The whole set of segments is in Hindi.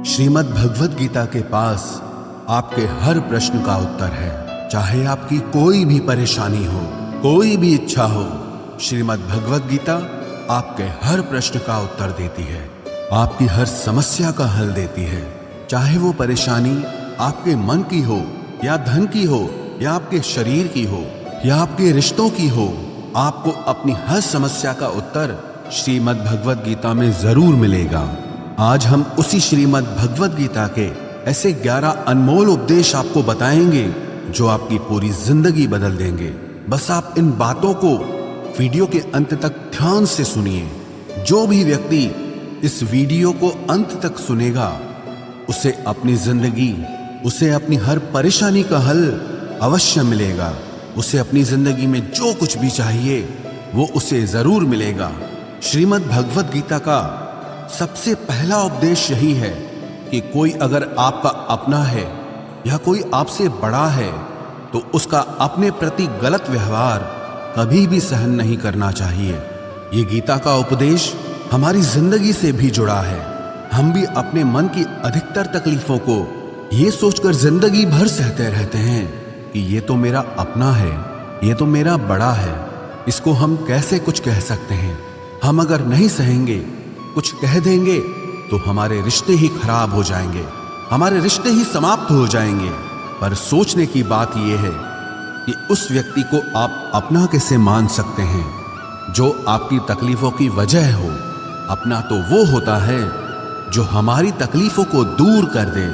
श्रीमद् भगवद गीता के पास आपके हर प्रश्न का उत्तर है। चाहे आपकी कोई भी परेशानी हो, कोई भी इच्छा हो, श्रीमद् भगवद गीता आपके हर प्रश्न का उत्तर देती है, आपकी हर समस्या का हल देती है। चाहे वो परेशानी आपके मन की हो या धन की हो या आपके शरीर की हो या आपके रिश्तों की हो, आपको अपनी हर समस्या का उत्तर श्रीमद् भगवद गीता में जरूर मिलेगा। आज हम उसी श्रीमद् भगवद गीता के ऐसे 11 अनमोल उपदेश आपको बताएंगे जो आपकी पूरी जिंदगी बदल देंगे। बस आप इन बातों को वीडियो के अंत तक ध्यान से सुनिए। जो भी व्यक्ति इस वीडियो को अंत तक सुनेगा उसे अपनी जिंदगी, उसे अपनी हर परेशानी का हल अवश्य मिलेगा। उसे अपनी जिंदगी में जो कुछ भी चाहिए वो उसे जरूर मिलेगा। श्रीमद् भगवद गीता का सबसे पहला उपदेश यही है कि कोई अगर आपका अपना है या कोई आपसे बड़ा है तो उसका अपने प्रति गलत व्यवहार कभी भी सहन नहीं करना चाहिए। ये गीता का उपदेश हमारी जिंदगी से भी जुड़ा है। हम भी अपने मन की अधिकतर तकलीफों को ये सोचकर जिंदगी भर सहते रहते हैं कि ये तो मेरा अपना है, ये तो मेरा बड़ा है, इसको हम कैसे कुछ कह सकते हैं। हम अगर नहीं सहेंगे, कुछ कह देंगे तो हमारे रिश्ते ही खराब हो जाएंगे, हमारे रिश्ते ही समाप्त हो जाएंगे। पर सोचने की बात यह है कि उस व्यक्ति को आप अपना कैसे मान सकते हैं जो आपकी तकलीफों की वजह हो। अपना तो वो होता है जो हमारी तकलीफों को दूर कर दे।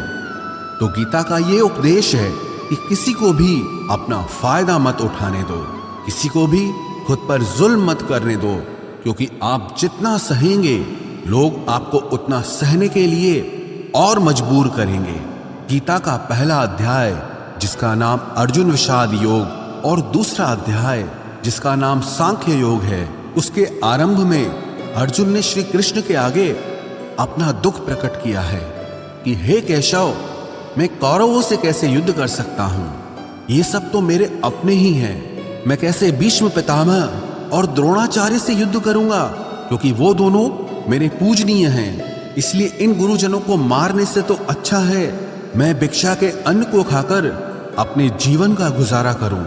तो गीता का ये उपदेश है कि किसी को भी अपना फायदा मत उठाने दो, किसी को भी खुद पर जुल्म मत करने दो, क्योंकि आप जितना सहेंगे लोग आपको उतना सहने के लिए और मजबूर करेंगे। गीता का पहला अध्याय जिसका नाम अर्जुन विषाद योग और दूसरा अध्याय जिसका नाम सांख्य योग है, उसके आरंभ में अर्जुन ने श्री कृष्ण के आगे अपना दुख प्रकट किया है कि हे केशव, मैं कौरवों से कैसे युद्ध कर सकता हूं? ये सब तो मेरे अपने ही हैं। मैं कैसे भीष्म पितामह और द्रोणाचार्य से युद्ध करूंगा, क्योंकि वो दोनों मेरे पूजनीय हैं। इसलिए इन गुरुजनों को मारने से तो अच्छा है मैं भिक्षा के अन्न को खाकर अपने जीवन का गुजारा करूं।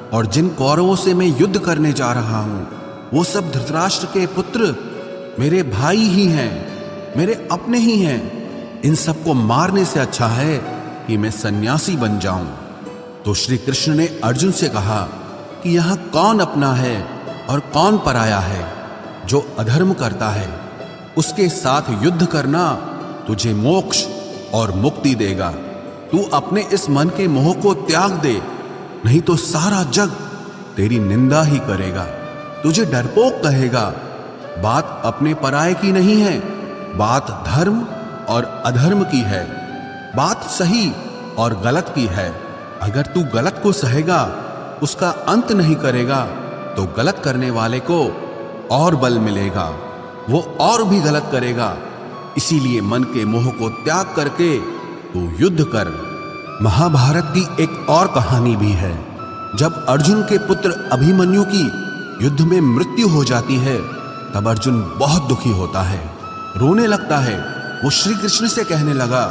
और जिन कौरवों से मैं युद्ध करने जा रहा हूं वो सब धृतराष्ट्र के पुत्र मेरे भाई ही हैं, मेरे अपने ही हैं। इन सबको मारने से अच्छा है कि मैं सन्यासी बन जाऊं। तो श्री कृष्ण ने अर्जुन से कहा कि यहां कौन अपना है और कौन पराया है। जो अधर्म करता है उसके साथ युद्ध करना तुझे मोक्ष और मुक्ति देगा। तू अपने इस मन के मोह को त्याग दे, नहीं तो सारा जग तेरी निंदा ही करेगा, तुझे डरपोक कहेगा। बात अपने पराये की नहीं है, बात धर्म और अधर्म की है, बात सही और गलत की है। अगर तू गलत को सहेगा, उसका अंत नहीं करेगा, तो गलत करने वाले को और बल मिलेगा, वो और भी गलत करेगा। इसीलिए मन के मोह को त्याग करके तू युद्ध कर। महाभारत की एक और कहानी भी है। जब अर्जुन के पुत्र अभिमन्यु की युद्ध में मृत्यु हो जाती है तब अर्जुन बहुत दुखी होता है, रोने लगता है। वो श्री कृष्ण से कहने लगा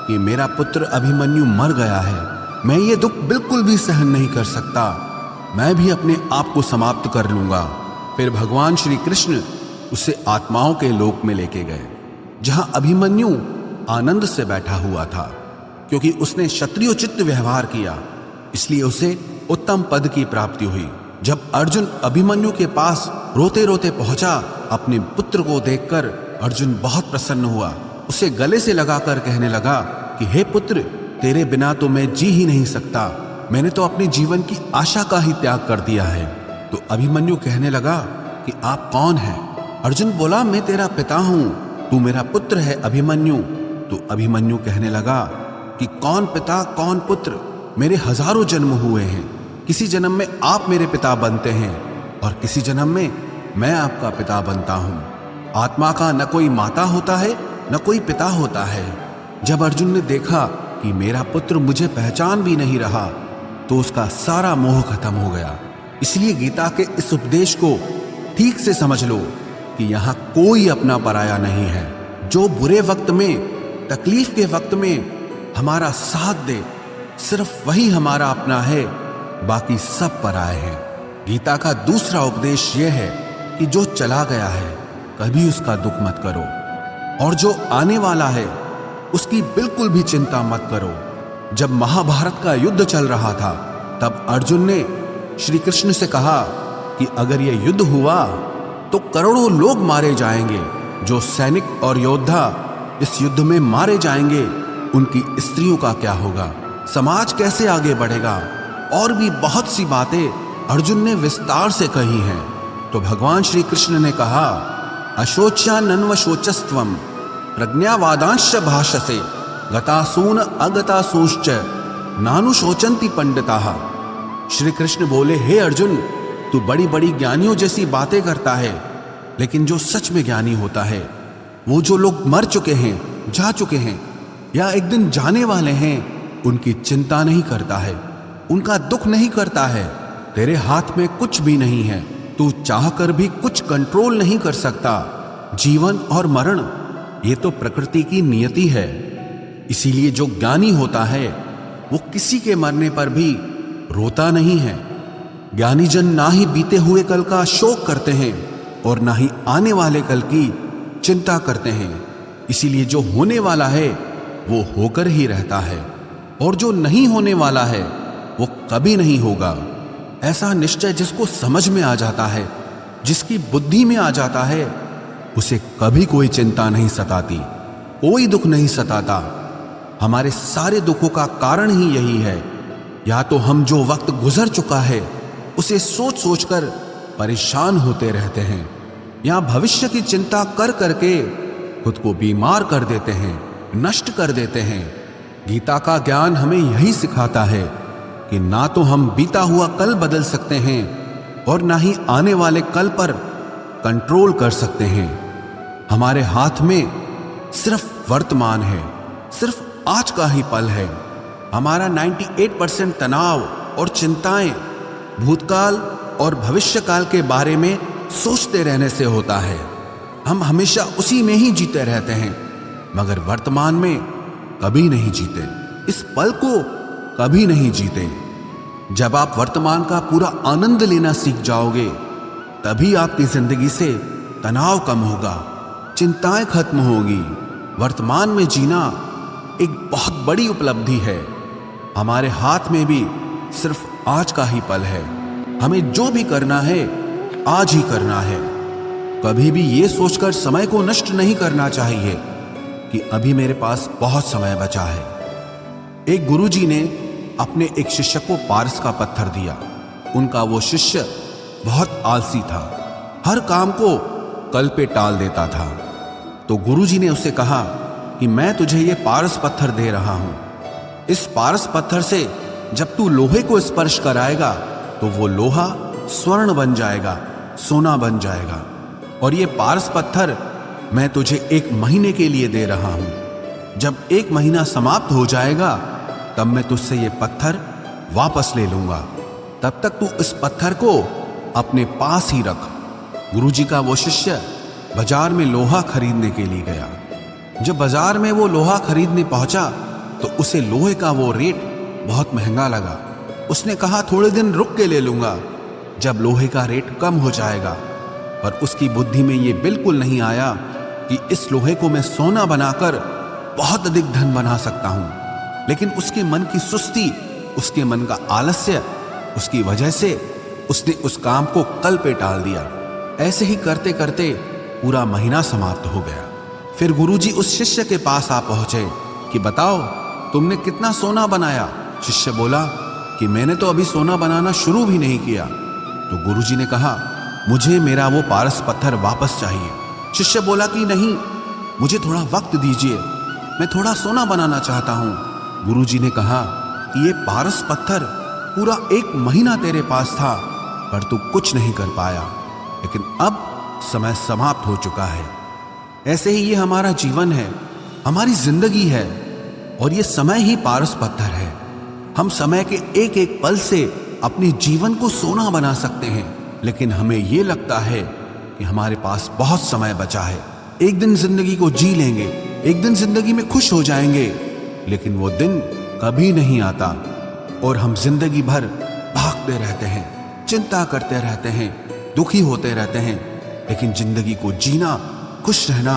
कि मेरा पुत्र अभिमन्यु मर गया है, मैं ये दुख बिल्कुल भी सहन नहीं कर सकता, मैं भी अपने आप को समाप्त कर लूंगा। फिर भगवान श्री कृष्ण उसे आत्माओं के लोक में लेके गए, जहां अभिमन्यु आनंद से बैठा हुआ था, क्योंकि उसने क्षत्रियोचित व्यवहार किया, इसलिए उसे उत्तम पद की प्राप्ति हुई। जब अर्जुन अभिमन्यु के पास रोते रोते पहुंचा, अपने पुत्र को देखकर अर्जुन बहुत प्रसन्न हुआ। उसे गले से लगाकर कहने लगा कि हे पुत्र, तेरे बिना तो मैं जी ही नहीं सकता, मैंने तो अपने जीवन की आशा का ही त्याग कर दिया है। तो अभिमन्यु कहने लगा कि आप कौन हैं? अर्जुन बोला, मैं तेरा पिता हूं, तू मेरा पुत्र है अभिमन्यु। तो अभिमन्यु कहने लगा कि कौन पिता कौन पुत्र, मेरे हजारों जन्म हुए हैं, किसी जन्म में आप मेरे पिता बनते हैं और किसी जन्म में मैं आपका पिता बनता हूं। आत्मा का न कोई माता होता है न कोई पिता होता है। जब अर्जुन ने देखा कि मेरा पुत्र मुझे पहचान भी नहीं रहा तो उसका सारा मोह खत्म हो गया। इसलिए गीता के इस उपदेश को ठीक से समझ लो कि यहां कोई अपना पराया नहीं है। जो बुरे वक्त में तकलीफ के वक्त में हमारा साथ दे, सिर्फ वही हमारा अपना है, बाकी सब पराए हैं। गीता का दूसरा उपदेश यह है कि जो चला गया है कभी उसका दुख मत करो, और जो आने वाला है उसकी बिल्कुल भी चिंता मत करो। जब महाभारत का युद्ध चल रहा था तब अर्जुन ने श्री कृष्ण से कहा कि अगर यह युद्ध हुआ तो करोड़ों लोग मारे जाएंगे। जो सैनिक और योद्धा इस युद्ध में मारे जाएंगे उनकी स्त्रियों का क्या होगा, समाज कैसे आगे बढ़ेगा। और भी बहुत सी बातें अर्जुन ने विस्तार से कही हैं। तो भगवान श्री कृष्ण ने कहा, अशोच्यानन्व शोचस्त्वम प्रज्ञावादांश भाषसे गतासून अगतासूश्च नानुशोचन्ति पंडिताः। श्री कृष्ण बोले, हे अर्जुन, तू बड़ी बड़ी ज्ञानियों जैसी बातें करता है, लेकिन जो सच में ज्ञानी होता है, वो जो लोग मर चुके हैं, जा चुके हैं या एक दिन जाने वाले हैं, उनकी चिंता नहीं करता है, उनका दुख नहीं करता है। तेरे हाथ में कुछ भी नहीं है, तू चाहकर भी कुछ कंट्रोल नहीं कर सकता। जीवन और मरण ये तो प्रकृति की नियति है। इसीलिए जो ज्ञानी होता है वो किसी के मरने पर भी रोता नहीं है। ज्ञानी जन ना ही बीते हुए कल का शोक करते हैं और ना ही आने वाले कल की चिंता करते हैं। इसीलिए जो होने वाला है वो होकर ही रहता है, और जो नहीं होने वाला है वो कभी नहीं होगा। ऐसा निश्चय जिसको समझ में आ जाता है, जिसकी बुद्धि में आ जाता है, उसे कभी कोई चिंता नहीं सताती, कोई दुख नहीं सताता। हमारे सारे दुखों का कारण ही यही है। या तो हम जो वक्त गुजर चुका है उसे सोच सोचकर परेशान होते रहते हैं, या भविष्य की चिंता कर करके खुद को बीमार कर देते हैं, नष्ट कर देते हैं। गीता का ज्ञान हमें यही सिखाता है कि ना तो हम बीता हुआ कल बदल सकते हैं और ना ही आने वाले कल पर कंट्रोल कर सकते हैं। हमारे हाथ में सिर्फ वर्तमान है, सिर्फ आज का ही पल है। हमारा 98% तनाव और चिंताएं भूतकाल और भविष्यकाल के बारे में सोचते रहने से होता है। हम हमेशा उसी में ही जीते रहते हैं, मगर वर्तमान में कभी नहीं जीते, इस पल को कभी नहीं जीते। जब आप वर्तमान का पूरा आनंद लेना सीख जाओगे, तभी आपकी जिंदगी से तनाव कम होगा, चिंताएं खत्म होगी। वर्तमान में जीना एक बहुत बड़ी उपलब्धि है। हमारे हाथ में भी सिर्फ आज का ही पल है। हमें जो भी करना है आज ही करना है। कभी भी ये सोचकर समय को नष्ट नहीं करना चाहिए कि अभी मेरे पास बहुत समय बचा है। एक गुरुजी ने अपने एक शिष्य को पारस का पत्थर दिया। उनका वो शिष्य बहुत आलसी था, हर काम को कल पे टाल देता था। तो गुरुजी ने उसे कहा कि मैं तुझे ये पारस पत्थर दे रहा हूं। इस पारस पत्थर से जब तू लोहे को स्पर्श कराएगा तो वो लोहा स्वर्ण बन जाएगा, सोना बन जाएगा। और ये पारस पत्थर मैं तुझे 1 महीने के लिए दे रहा हूं। जब 1 महीना समाप्त हो जाएगा तब मैं तुझसे ये पत्थर वापस ले लूंगा। तब तक तू इस पत्थर को अपने पास ही रख। गुरुजी का वो शिष्य बाजार में लोहा खरीदने के लिए गया। जब बाजार में वो लोहा खरीदने पहुंचा तो उसे लोहे का वो रेट बहुत महंगा लगा। उसने कहा थोड़े दिन रुक के ले लूंगा, जब लोहे का रेट कम हो जाएगा। पर उसकी बुद्धि में ये बिल्कुल नहीं आया कि इस लोहे को मैं सोना बनाकर बहुत अधिक धन बना सकता हूं। लेकिन उसके मन की सुस्ती, उसके मन का आलस्य, उसकी वजह से उसने उस काम को कल पे टाल दिया। ऐसे ही करते करते पूरा महीना समाप्त हो गया। फिर गुरुजी उस शिष्य के पास आ पहुंचे कि बताओ तुमने कितना सोना बनाया। शिष्य बोला कि मैंने तो अभी सोना बनाना शुरू भी नहीं किया। तो गुरुजी ने कहा मुझे मेरा वो पारस पत्थर वापस चाहिए। शिष्य बोला कि नहीं, मुझे थोड़ा वक्त दीजिए, मैं थोड़ा सोना बनाना चाहता हूँ। गुरुजी ने कहा कि ये पारस पत्थर पूरा 1 महीना तेरे पास था, पर तू कुछ नहीं कर पाया, लेकिन अब समय समाप्त हो चुका है। ऐसे ही ये हमारा जीवन है, हमारी जिंदगी है, और ये समय ही पारस पत्थर है। हम समय के एक एक पल से अपने जीवन को सोना बना सकते हैं, लेकिन हमें ये लगता है कि हमारे पास बहुत समय बचा है, एक दिन जिंदगी को जी लेंगे, एक दिन जिंदगी में खुश हो जाएंगे, लेकिन वो दिन कभी नहीं आता और हम जिंदगी भर भागते रहते हैं, चिंता करते रहते हैं, दुखी होते रहते हैं, लेकिन जिंदगी को जीना, खुश रहना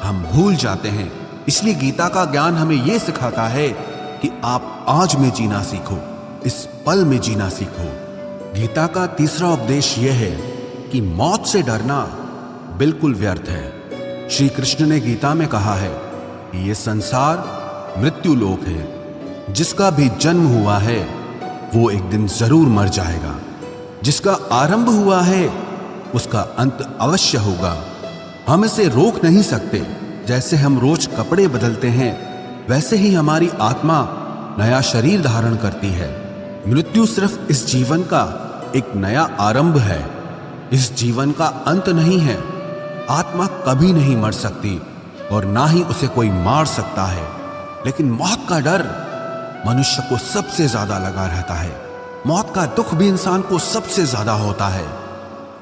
हम भूल जाते हैं। इसलिए गीता का ज्ञान हमें यह सिखाता है कि आप आज में जीना सीखो, इस पल में जीना सीखो। गीता का तीसरा उपदेश यह है कि मौत से डरना बिल्कुल व्यर्थ है। श्री कृष्ण ने गीता में कहा है कि यह संसार मृत्यु लोक है। जिसका भी जन्म हुआ है वो एक दिन जरूर मर जाएगा। जिसका आरंभ हुआ है उसका अंत अवश्य होगा। हम इसे रोक नहीं सकते। जैसे हम रोज कपड़े बदलते हैं, वैसे ही हमारी आत्मा नया शरीर धारण करती है। मृत्यु सिर्फ इस जीवन का एक नया आरंभ है, इस जीवन का अंत नहीं है। आत्मा कभी नहीं मर सकती और ना ही उसे कोई मार सकता है, लेकिन मौत का डर मनुष्य को सबसे ज्यादा लगा रहता है। मौत का दुख भी इंसान को सबसे ज्यादा होता है।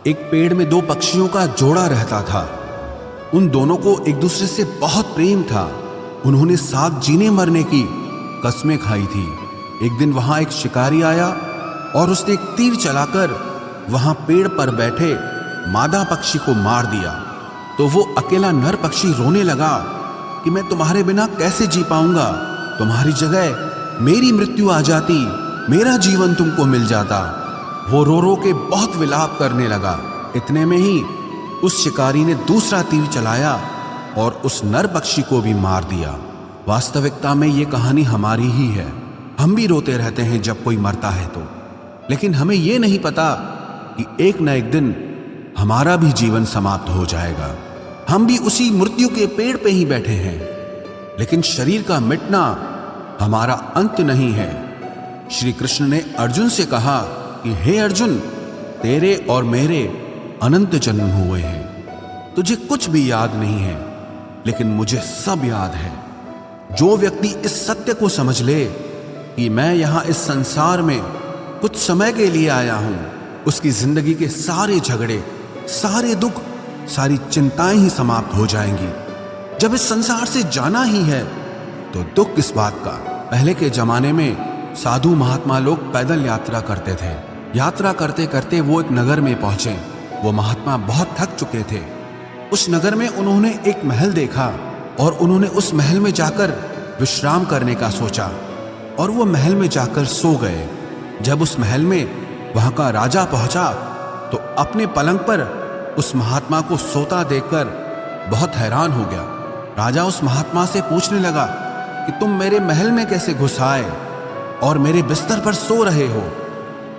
एक पेड़ में दो पक्षियों का जोड़ा रहता था। उन दोनों को एक दूसरे से बहुत प्रेम था। उन्होंने साथ जीने मरने की कस्में खाई थी। एक दिन वहां एक शिकारी आया और उसने एक तीर चलाकर वहां पेड़ पर बैठे मादा पक्षी को मार दिया। तो वो अकेला नर पक्षी रोने लगा कि मैं तुम्हारे बिना कैसे जी पाऊंगा। तुम्हारी जगह मेरी मृत्यु आ जाती, मेरा जीवन तुमको मिल जाता। वो रो रो के बहुत विलाप करने लगा। इतने में ही उस शिकारी ने दूसरा तीर चलाया और उस नर पक्षी को भी मार दिया। वास्तविकता में ये कहानी हमारी ही है। हम भी रोते रहते हैं जब कोई मरता है तो, लेकिन हमें ये नहीं पता कि एक न एक दिन हमारा भी जीवन समाप्त हो जाएगा। हम भी उसी मृत्यु के पेड़ पे ही बैठे हैं, लेकिन शरीर का मिटना हमारा अंत नहीं है। श्री कृष्ण ने अर्जुन से कहा कि हे अर्जुन, तेरे और मेरे अनंत जन्म हुए हैं। तुझे कुछ भी याद नहीं है, लेकिन मुझे सब याद है। जो व्यक्ति इस सत्य को समझ ले कि मैं यहां इस संसार में कुछ समय के लिए आया हूं, उसकी जिंदगी के सारे झगड़े, सारे दुख, सारी चिंताएं ही समाप्त हो जाएंगी। जब इस संसार से जाना ही है तो दुख किस बात का। पहले के जमाने में साधु महात्मा लोग पैदल यात्रा करते थे। यात्रा करते करते वो एक नगर में पहुंचे। वो महात्मा बहुत थक चुके थे। उस नगर में उन्होंने एक महल देखा और उन्होंने उस महल में जाकर विश्राम करने का सोचा और वो महल में जाकर सो गए। जब उस महल में वहां का राजा पहुंचा तो अपने पलंग पर उस महात्मा को सोता देखकर बहुत हैरान हो गया। राजा उस महात्मा से पूछने लगा कि तुम मेरे महल में कैसे घुस आए और मेरे बिस्तर पर सो रहे हो।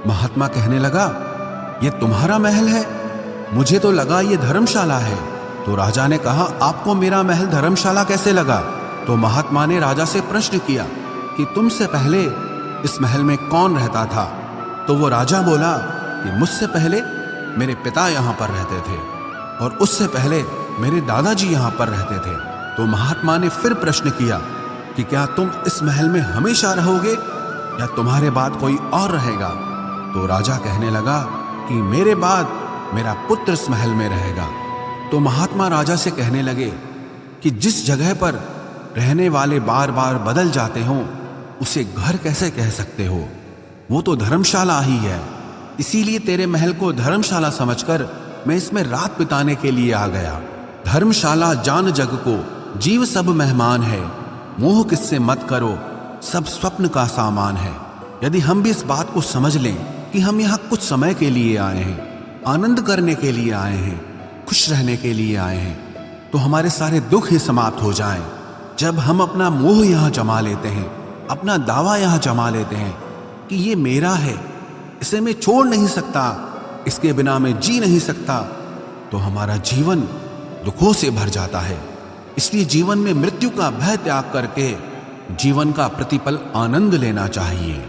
महात्मा कहने लगा, ये तुम्हारा महल है? मुझे तो लगा ये धर्मशाला है। तो राजा ने कहा, आपको मेरा महल धर्मशाला कैसे लगा? तो महात्मा ने राजा से प्रश्न किया कि तुमसे पहले इस महल में कौन रहता था? तो वो राजा बोला कि मुझसे पहले मेरे पिता यहाँ पर रहते थे और उससे पहले मेरे दादाजी यहाँ पर रहते थे। तो महात्मा ने फिर प्रश्न किया कि क्या तुम इस महल में हमेशा रहोगे या तुम्हारे बाद कोई और रहेगा? तो राजा कहने लगा कि मेरे बाद मेरा पुत्र इस महल में रहेगा। तो महात्मा राजा से कहने लगे कि जिस जगह पर रहने वाले बार बार बदल जाते हों उसे घर कैसे कह सकते हो? वो तो धर्मशाला ही है। इसीलिए तेरे महल को धर्मशाला समझकर मैं इसमें रात बिताने के लिए आ गया। धर्मशाला जान जग को, जीव सब मेहमान है। मोह किससे मत करो, सब स्वप्न का सामान है। यदि हम भी इस बात को समझ लें कि हम यहाँ कुछ समय के लिए आए हैं, आनंद करने के लिए आए हैं, खुश रहने के लिए आए हैं, तो हमारे सारे दुख ही समाप्त हो जाएं। जब हम अपना मोह यहाँ जमा लेते हैं, अपना दावा यहाँ जमा लेते हैं कि ये मेरा है, इसे मैं छोड़ नहीं सकता, इसके बिना मैं जी नहीं सकता, तो हमारा जीवन दुखों से भर जाता है। इसलिए जीवन में मृत्यु का भय त्याग करके जीवन का प्रतिपल आनंद लेना चाहिए।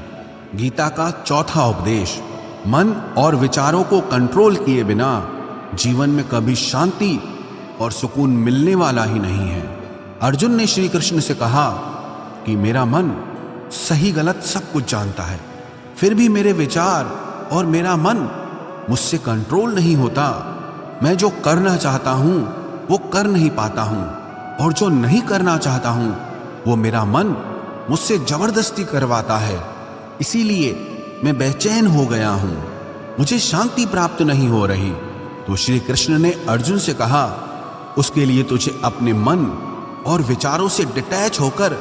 गीता का चौथा उपदेश, मन और विचारों को कंट्रोल किए बिना जीवन में कभी शांति और सुकून मिलने वाला ही नहीं है। अर्जुन ने श्री कृष्ण से कहा कि मेरा मन सही गलत सब कुछ जानता है, फिर भी मेरे विचार और मेरा मन मुझसे कंट्रोल नहीं होता। मैं जो करना चाहता हूं वो कर नहीं पाता हूं। और जो नहीं करना चाहता हूं वो मेरा मन मुझसे जबरदस्ती करवाता है। इसीलिए मैं बेचैन हो गया हूं, मुझे शांति प्राप्त नहीं हो रही। तो श्री कृष्ण ने अर्जुन से कहा, उसके लिए तुझे अपने मन और विचारों से डिटैच होकर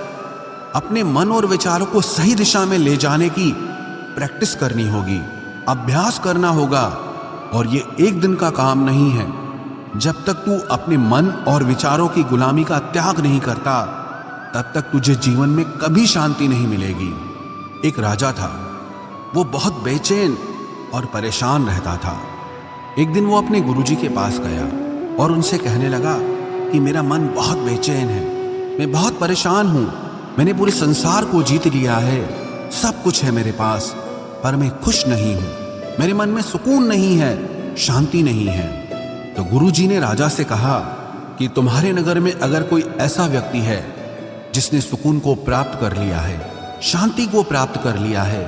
अपने मन और विचारों को सही दिशा में ले जाने की प्रैक्टिस करनी होगी, अभ्यास करना होगा। और ये एक दिन का काम नहीं है। जब तक तू अपने मन और विचारों की गुलामी का त्याग नहीं करता, तब तक तुझे जीवन में कभी शांति नहीं मिलेगी। एक राजा था, वो बहुत बेचैन और परेशान रहता था। एक दिन वो अपने गुरुजी के पास गया और उनसे कहने लगा कि मेरा मन बहुत बेचैन है, मैं बहुत परेशान हूं, मैंने पूरे संसार को जीत लिया है, सब कुछ है मेरे पास, पर मैं खुश नहीं हूं, मेरे मन में सुकून नहीं है, शांति नहीं है। तो गुरुजी ने राजा से कहा कि तुम्हारे नगर में अगर कोई ऐसा व्यक्ति है जिसने सुकून को प्राप्त कर लिया है, शांति को प्राप्त कर लिया है,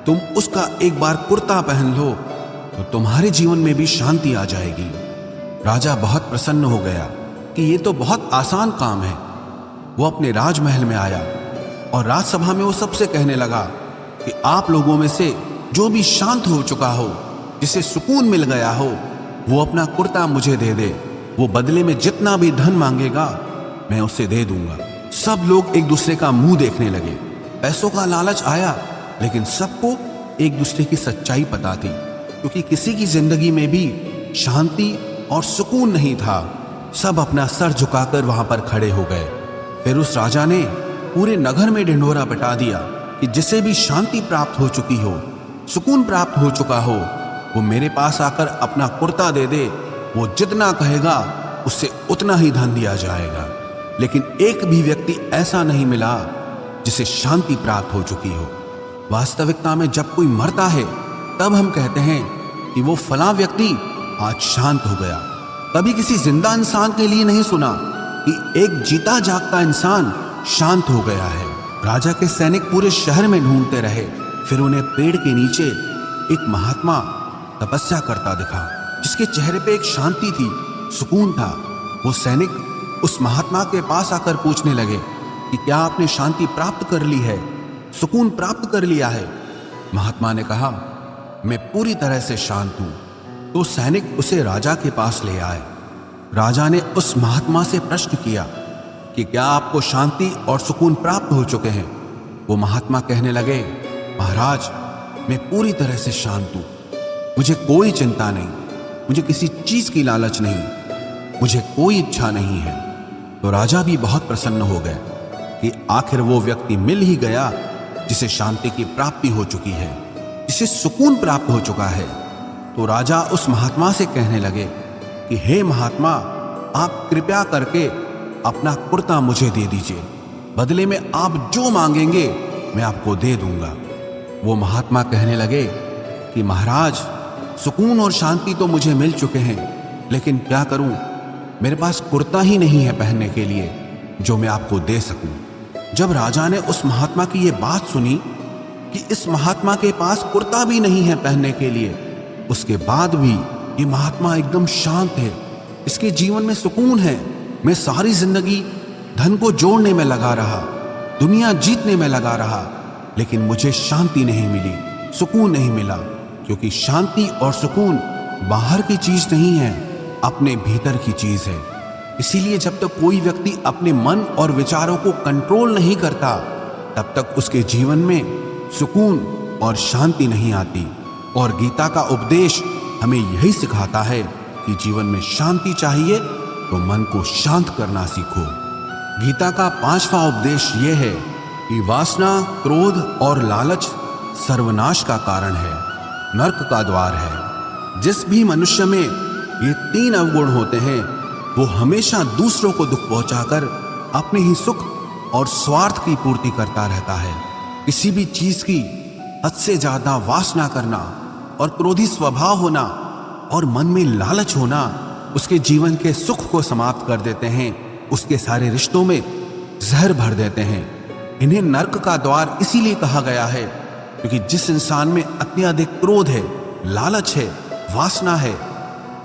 तुम उसका एक बार कुर्ता पहन लो तो तुम्हारे जीवन में भी शांति आ जाएगी। राजा बहुत प्रसन्न हो गया कि ये तो बहुत आसान काम है। वो अपने राजमहल में आया और राजसभा में वो सबसे कहने लगा कि आप लोगों में से जो भी शांत हो चुका हो, जिसे सुकून मिल गया हो, वो अपना कुर्ता मुझे दे दे। वो बदले में जितना भी धन मांगेगा मैं उसे दे दूंगा। सब लोग एक दूसरे का मुंह देखने लगे। पैसों का लालच आया, लेकिन सबको एक दूसरे की सच्चाई पता थी, क्योंकि किसी की जिंदगी में भी शांति और सुकून नहीं था। सब अपना सर झुकाकर वहां पर खड़े हो गए। फिर उस राजा ने पूरे नगर में ढिंढोरा पिटा दिया कि जिसे भी शांति प्राप्त हो चुकी हो, सुकून प्राप्त हो चुका हो, वो मेरे पास आकर अपना कुर्ता दे दे। वो जितना कहेगा उससे उतना ही धन दिया जाएगा। लेकिन एक भी व्यक्ति ऐसा नहीं मिला जिसे शांति प्राप्त हो चुकी हो। वास्तविकता में जब कोई मरता है तब हम कहते हैं कि वो फलां व्यक्ति आज शांत हो गया। कभी किसी जिंदा इंसान के लिए नहीं सुना कि एक जीता जागता इंसान शांत हो गया है। राजा के सैनिक पूरे शहर में ढूंढते रहे, फिर उन्हें पेड़ के नीचे एक महात्मा तपस्या करता दिखा, जिसके चेहरे पे एक शांति थी, सुकून था। वो सैनिक उस महात्मा के पास आकर पूछने लगे कि क्या आपने शांति प्राप्त कर ली है, सुकून प्राप्त कर लिया है? महात्मा ने कहा, मैं पूरी तरह से शांत हूं। तो सैनिक उसे राजा के पास ले आए। राजा ने उस महात्मा से प्रश्न किया कि क्या आपको शांति और सुकून प्राप्त हो चुके हैं? वो महात्मा कहने लगे, महाराज, मैं पूरी तरह से शांत हूं, मुझे कोई चिंता नहीं, मुझे किसी चीज की लालच नहीं, मुझे कोई इच्छा नहीं है। तो राजा भी बहुत प्रसन्न हो गए कि आखिर वो व्यक्ति मिल ही गया जिसे शांति की प्राप्ति हो चुकी है, जिसे सुकून प्राप्त हो चुका है। तो राजा उस महात्मा से कहने लगे कि हे महात्मा, आप कृपया करके अपना कुर्ता मुझे दे दीजिए, बदले में आप जो मांगेंगे मैं आपको दे दूंगा। वो महात्मा कहने लगे कि महाराज, सुकून और शांति तो मुझे मिल चुके हैं, लेकिन क्या करूं, मेरे पास कुर्ता ही नहीं है पहनने के लिए जो मैं आपको दे सकूं। जब राजा ने उस महात्मा की ये बात सुनी कि इस महात्मा के पास कुर्ता भी नहीं है पहनने के लिए, उसके बाद भी ये महात्मा एकदम शांत है, इसके जीवन में सुकून है, मैं सारी जिंदगी धन को जोड़ने में लगा रहा, दुनिया जीतने में लगा रहा, लेकिन मुझे शांति नहीं मिली, सुकून नहीं मिला। क्योंकि शांति और सुकून बाहर की चीज नहीं है, अपने भीतर की चीज है। इसीलिए जब तक कोई व्यक्ति अपने मन और विचारों को कंट्रोल नहीं करता, तब तक उसके जीवन में सुकून और शांति नहीं आती। और गीता का उपदेश हमें यही सिखाता है कि जीवन में शांति चाहिए तो मन को शांत करना सीखो। गीता का 5वां उपदेश यह है कि वासना, क्रोध और लालच सर्वनाश का कारण है, नरक का द्वार है। जिस भी मनुष्य में ये 3 अवगुण होते हैं, वो हमेशा दूसरों को दुख पहुंचाकर अपने ही सुख और स्वार्थ की पूर्ति करता रहता है। किसी भी चीज की हद से ज्यादा वासना करना और क्रोधी स्वभाव होना और मन में लालच होना उसके जीवन के सुख को समाप्त कर देते हैं, उसके सारे रिश्तों में जहर भर देते हैं। इन्हें नरक का द्वार इसीलिए कहा गया है क्योंकि जिस इंसान में अत्यधिक क्रोध है, लालच है, वासना है,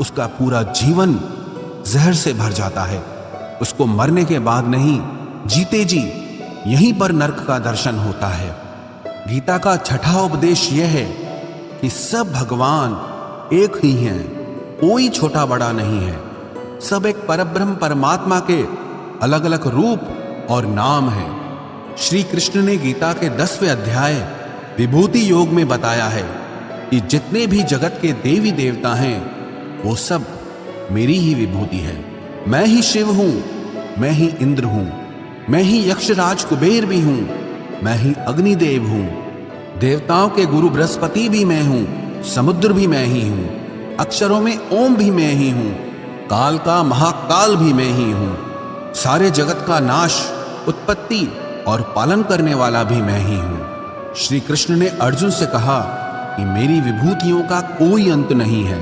उसका पूरा जीवन जहर से भर जाता है। उसको मरने के बाद नहीं, जीते जी यहीं पर नरक का दर्शन होता है। गीता का छठा उपदेश यह है कि सब भगवान एक ही हैं, कोई छोटा बड़ा नहीं है। सब एक परब्रह्म परमात्मा के अलग अलग रूप और नाम हैं। श्री कृष्ण ने गीता के 10वें अध्याय विभूति योग में बताया है कि जितने भी जगत के देवी देवता हैं वो सब मेरी ही विभूति है। मैं ही शिव हूं, मैं ही इंद्र हूं, मैं ही यक्षराज कुबेर भी हूं, मैं ही अग्निदेव हूं, देवताओं के गुरु बृहस्पति भी मैं हूं, समुद्र भी मैं ही हूं, अक्षरों में ओम भी मैं ही हूं, काल का महाकाल भी मैं ही हूं, सारे जगत का नाश, उत्पत्ति और पालन करने वाला भी मैं ही हूं। श्री कृष्ण ने अर्जुन से कहा कि मेरी विभूतियों का कोई अंत नहीं है,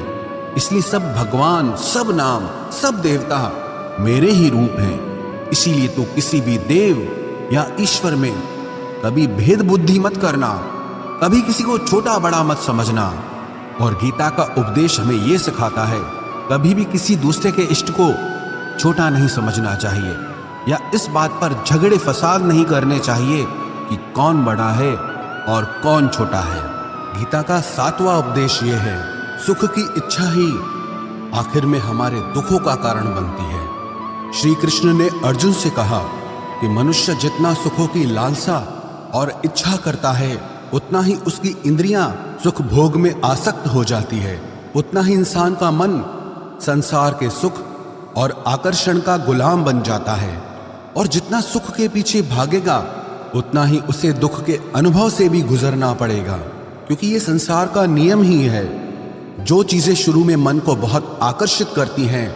इसलिए सब भगवान, सब नाम, सब देवता मेरे ही रूप हैं। इसीलिए तो किसी भी देव या ईश्वर में कभी भेद बुद्धि मत करना, कभी किसी को छोटा बड़ा मत समझना। और गीता का उपदेश हमें यह सिखाता है कभी भी किसी दूसरे के इष्ट को छोटा नहीं समझना चाहिए, या इस बात पर झगड़े फसाद नहीं करने चाहिए कि कौन बड़ा है और कौन छोटा है। गीता का 7वां उपदेश यह है, सुख की इच्छा ही आखिर में हमारे दुखों का कारण बनती है। श्री कृष्ण ने अर्जुन से कहा कि मनुष्य जितना सुखों की लालसा और इच्छा करता है उतना ही उसकी इंद्रियां सुख भोग में आसक्त हो जाती है, उतना ही इंसान का मन संसार के सुख और आकर्षण का गुलाम बन जाता है। और जितना सुख के पीछे भागेगा उतना ही उसे दुख के अनुभव से भी गुजरना पड़ेगा, क्योंकि ये संसार का नियम ही है। जो चीजें शुरू में मन को बहुत आकर्षित करती हैं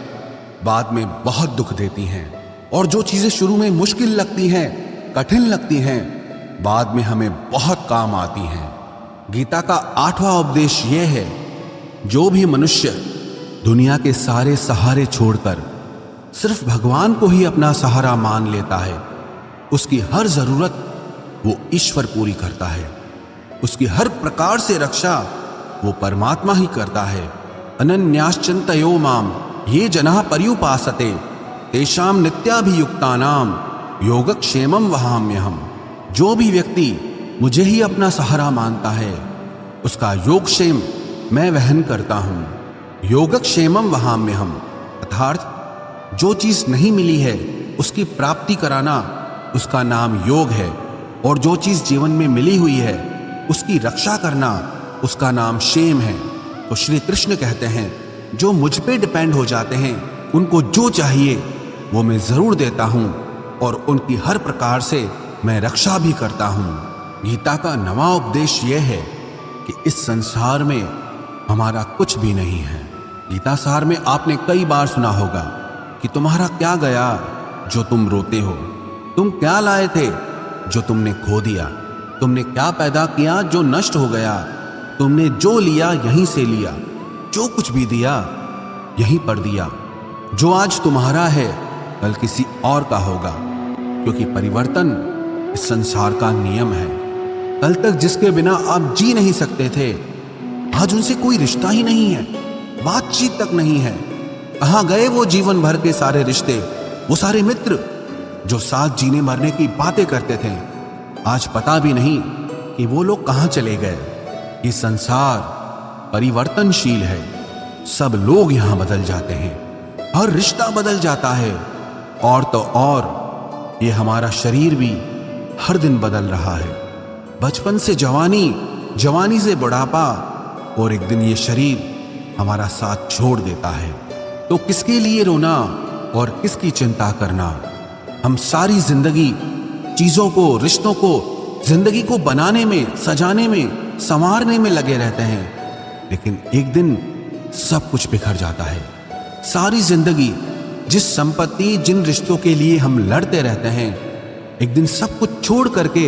बाद में बहुत दुख देती हैं, और जो चीजें शुरू में मुश्किल लगती हैं, कठिन लगती हैं, बाद में हमें बहुत काम आती हैं। गीता का 8वां उपदेश यह है, जो भी मनुष्य दुनिया के सारे सहारे छोड़कर सिर्फ भगवान को ही अपना सहारा मान लेता है, उसकी हर जरूरत वो ईश्वर पूरी करता है, उसकी हर प्रकार से रक्षा वो परमात्मा ही करता है। अनन्याश्चिन्तयो माम ये जनाः पर्युपासते तेषां नित्याभियुक्तानां योगक्षेमं वहाम्यहम्। जो भी व्यक्ति मुझे ही अपना सहारा मानता है उसका योगक्षेम मैं वहन करता हूं। योगक्षेमं वहाम्यहम् अर्थात जो चीज नहीं मिली है उसकी प्राप्ति कराना उसका नाम योग है, और जो चीज जीवन में मिली हुई है उसकी रक्षा करना उसका नाम क्षेम है। तो श्री कृष्ण कहते हैं जो मुझ पे डिपेंड हो जाते हैं उनको जो चाहिए वो मैं जरूर देता हूं, और उनकी हर प्रकार से मैं रक्षा भी करता हूं। गीता का 9वां उपदेश यह है कि इस संसार में हमारा कुछ भी नहीं है। गीता सार में आपने कई बार सुना होगा कि तुम्हारा क्या गया जो तुम रोते हो, तुम क्या लाए थे जो तुमने खो दिया, तुमने क्या पैदा किया जो नष्ट हो गया, तुमने जो लिया यहीं से लिया, जो कुछ भी दिया यहीं पर दिया। जो आज तुम्हारा है कल किसी और का होगा, क्योंकि परिवर्तन इस संसार का नियम है। कल तक जिसके बिना आप जी नहीं सकते थे आज उनसे कोई रिश्ता ही नहीं है, बातचीत तक नहीं है। कहां गए वो जीवन भर के सारे रिश्ते, वो सारे मित्र जो साथ जीने मरने की बातें करते थे, आज पता भी नहीं कि वो लोग कहां चले गए। ये संसार परिवर्तनशील है, सब लोग यहां बदल जाते हैं, हर रिश्ता बदल जाता है, और तो और ये हमारा शरीर भी हर दिन बदल रहा है। बचपन से जवानी, जवानी से बुढ़ापा, और एक दिन ये शरीर हमारा साथ छोड़ देता है। तो किसके लिए रोना और किसकी चिंता करना। हम सारी जिंदगी चीजों को, रिश्तों को, जिंदगी को बनाने में, सजाने में, संवारने में लगे रहते हैं, लेकिन एक दिन सब कुछ बिखर जाता है। सारी जिंदगी जिस संपत्ति, जिन रिश्तों के लिए हम लड़ते रहते हैं, एक दिन सब कुछ छोड़ करके